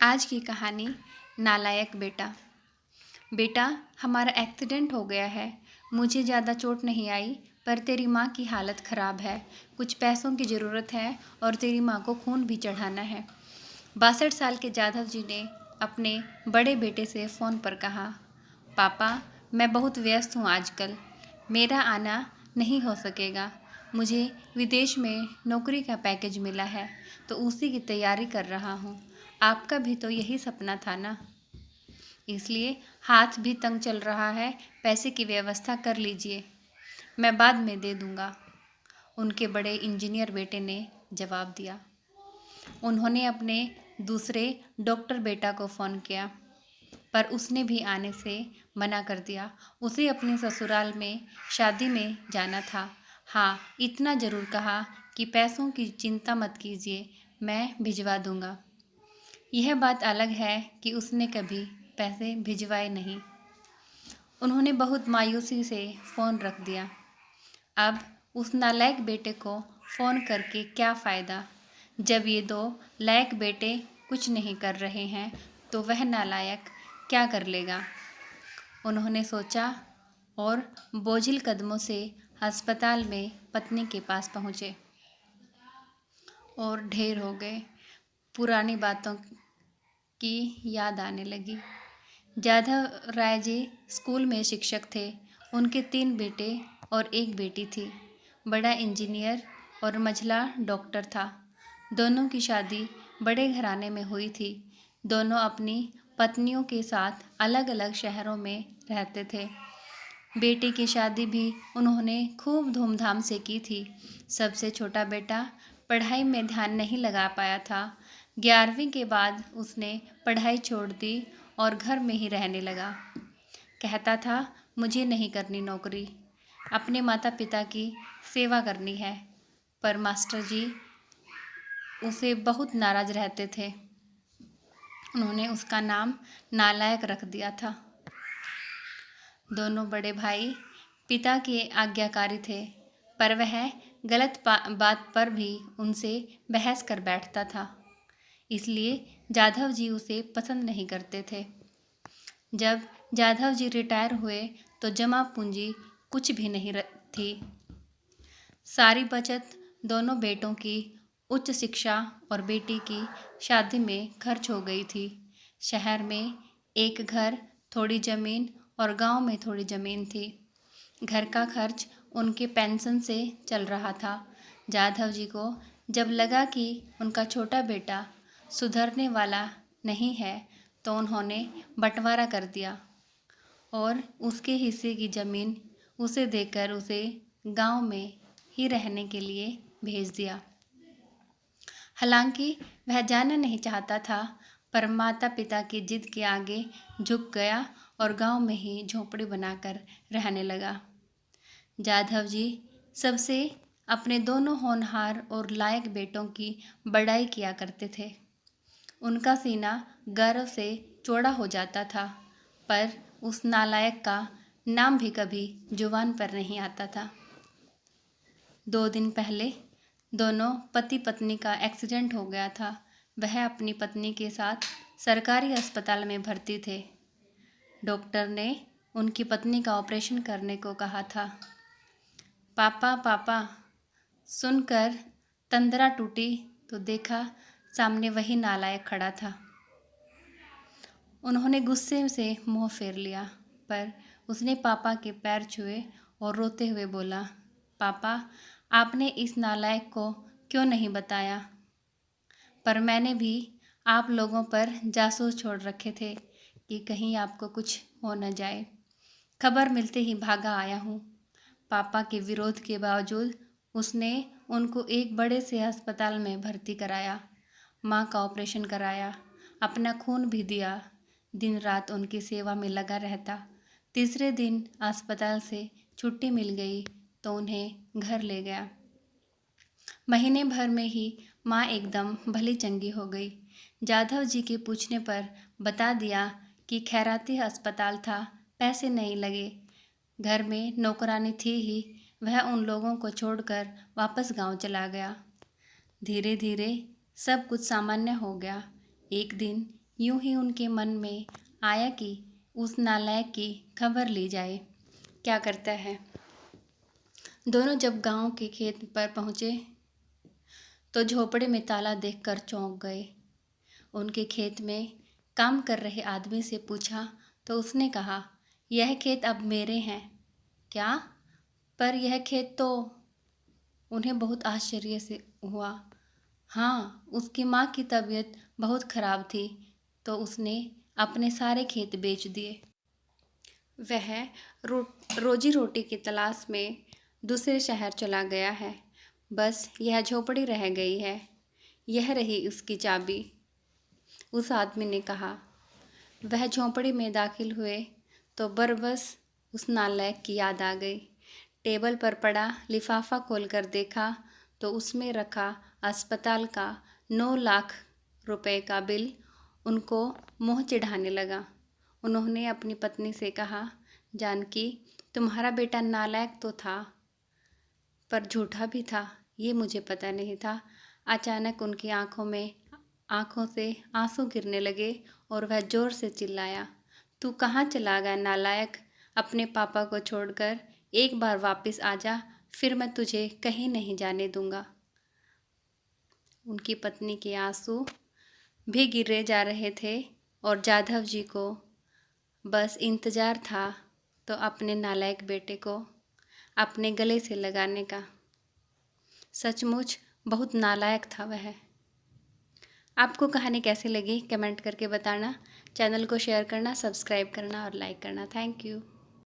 आज की कहानी नालायक बेटा। बेटा, हमारा एक्सीडेंट हो गया है। मुझे ज़्यादा चोट नहीं आई, पर तेरी माँ की हालत ख़राब है। कुछ पैसों की ज़रूरत है और तेरी माँ को खून भी चढ़ाना है। 62 साल के जाधव जी ने अपने बड़े बेटे से फ़ोन पर कहा, पापा, मैं बहुत व्यस्त हूँ आजकल। मेरा आना नहीं हो सकेगा। मुझे विदेश में नौकरी का पैकेज मिला है, तो उसी की तैयारी कर रहा हूँ। आपका भी तो यही सपना था ना, इसलिए हाथ भी तंग चल रहा है। पैसे की व्यवस्था कर लीजिए, मैं बाद में दे दूँगा। उनके बड़े इंजीनियर बेटे ने जवाब दिया। उन्होंने अपने दूसरे डॉक्टर बेटा को फ़ोन किया, पर उसने भी आने से मना कर दिया। उसे अपने ससुराल में शादी में जाना था। हाँ, इतना ज़रूर कहा कि पैसों की चिंता मत कीजिए, मैं भिजवा दूँगा। यह बात अलग है कि उसने कभी पैसे भिजवाए नहीं। उन्होंने बहुत मायूसी से फ़ोन रख दिया। अब उस नालायक बेटे को फ़ोन करके क्या फ़ायदा? जब ये दो लायक बेटे कुछ नहीं कर रहे हैं, तो वह नालायक क्या कर लेगा? उन्होंने सोचा और बोझिल कदमों से अस्पताल में पत्नी के पास पहुँचे और ढेर हो गए। पुरानी बातों की याद आने लगी। जाधव राय जी स्कूल में शिक्षक थे। उनके 3 बेटे और 1 बेटी थी। बड़ा इंजीनियर और मझला डॉक्टर था। दोनों की शादी बड़े घराने में हुई थी। दोनों अपनी पत्नियों के साथ अलग अलग शहरों में रहते थे। बेटी की शादी भी उन्होंने खूब धूमधाम से की थी। सबसे छोटा बेटा पढ़ाई में ध्यान नहीं लगा पाया था। 11वीं के बाद उसने पढ़ाई छोड़ दी और घर में ही रहने लगा। कहता था, मुझे नहीं करनी नौकरी, अपने माता पिता की सेवा करनी है। पर मास्टर जी उसे बहुत नाराज़ रहते थे। उन्होंने उसका नाम नालायक रख दिया था। दोनों बड़े भाई पिता के आज्ञाकारी थे, पर वह गलत बात पर भी उनसे बहस कर बैठता था। इसलिए जाधव जी उसे पसंद नहीं करते थे। जब जाधव जी रिटायर हुए तो जमा पूंजी कुछ भी नहीं थी। सारी बचत दोनों बेटों की उच्च शिक्षा और बेटी की शादी में खर्च हो गई थी। शहर में एक घर, थोड़ी ज़मीन और गांव में थोड़ी ज़मीन थी। घर का खर्च उनके पेंशन से चल रहा था। जाधव जी को जब लगा कि उनका छोटा बेटा सुधरने वाला नहीं है, तो उन्होंने बंटवारा कर दिया और उसके हिस्से की ज़मीन उसे देकर उसे गांव में ही रहने के लिए भेज दिया। हालांकि वह जाना नहीं चाहता था, पर माता पिता की जिद के आगे झुक गया और गांव में ही झोंपड़ी बनाकर रहने लगा। जाधव जी सबसे अपने दोनों होनहार और लायक बेटों की बड़ाई किया करते थे। उनका सीना गर्व से चौड़ा हो जाता था, पर उस नालायक का नाम भी कभी जुबान पर नहीं आता था। 2 दिन पहले दोनों पति पत्नी का एक्सीडेंट हो गया था। वह अपनी पत्नी के साथ सरकारी अस्पताल में भर्ती थे। डॉक्टर ने उनकी पत्नी का ऑपरेशन करने को कहा था। पापा पापा सुनकर तंद्रा टूटी तो देखा सामने वही नालायक खड़ा था। उन्होंने गुस्से से मुंह फेर लिया, पर उसने पापा के पैर छुए और रोते हुए बोला, पापा, आपने इस नालायक को क्यों नहीं बताया? पर मैंने भी आप लोगों पर जासूस छोड़ रखे थे कि कहीं आपको कुछ हो न जाए। खबर मिलते ही भागा आया हूँ। पापा के विरोध के बावजूद उसने उनको एक बड़े से अस्पताल में भर्ती कराया। माँ का ऑपरेशन कराया, अपना खून भी दिया। दिन रात उनकी सेवा में लगा रहता। तीसरे दिन अस्पताल से छुट्टी मिल गई तो उन्हें घर ले गया। महीने भर में ही माँ एकदम भली चंगी हो गई। जाधव जी के पूछने पर बता दिया कि खैराती अस्पताल था, पैसे नहीं लगे। घर में नौकरानी थी ही, वह उन लोगों को छोड़कर वापस गांव चला गया। धीरे धीरे सब कुछ सामान्य हो गया। एक दिन यूं ही उनके मन में आया कि उस नालायक की खबर ली जाए। क्या करता है। दोनों जब गांव के खेत पर पहुंचे तो झोपड़े में ताला देखकर चौंक गए। उनके खेत में काम कर रहे आदमी से पूछा तो उसने कहा, यह खेत अब मेरे हैं। क्या? पर यह खेत तो। उन्हें बहुत आश्चर्य से हुआ। हाँ, उसकी माँ की तबीयत बहुत खराब थी तो उसने अपने सारे खेत बेच दिए। वह रोजी रोटी की तलाश में दूसरे शहर चला गया है। बस यह झोपड़ी रह गई है। यह रही उसकी चाबी। उस आदमी ने कहा। वह झोंपड़ी में दाखिल हुए तो बरबस उस नालायक की याद आ गई। टेबल पर पड़ा लिफाफा खोलकर देखा तो उसमें रखा अस्पताल का 9 लाख रुपए का बिल उनको मुँह चिढ़ाने लगा। उन्होंने अपनी पत्नी से कहा, जानकी, तुम्हारा बेटा नालायक तो था पर झूठा भी था, ये मुझे पता नहीं था। अचानक उनकी आंखों से आंसू गिरने लगे और वह जोर से चिल्लाया, तू कहाँ चला गया नालायक? अपने पापा को छोड़कर एक बार वापस आ जा, फिर मैं तुझे कहीं नहीं जाने दूंगा। उनकी पत्नी के आंसू भी गिरे जा रहे थे और जाधव जी को बस इंतज़ार था तो अपने नालायक बेटे को अपने गले से लगाने का। सचमुच बहुत नालायक था वह। आपको कहानी कैसी लगी कमेंट करके बताना। चैनल को शेयर करना, सब्सक्राइब करना और लाइक करना। Thank you.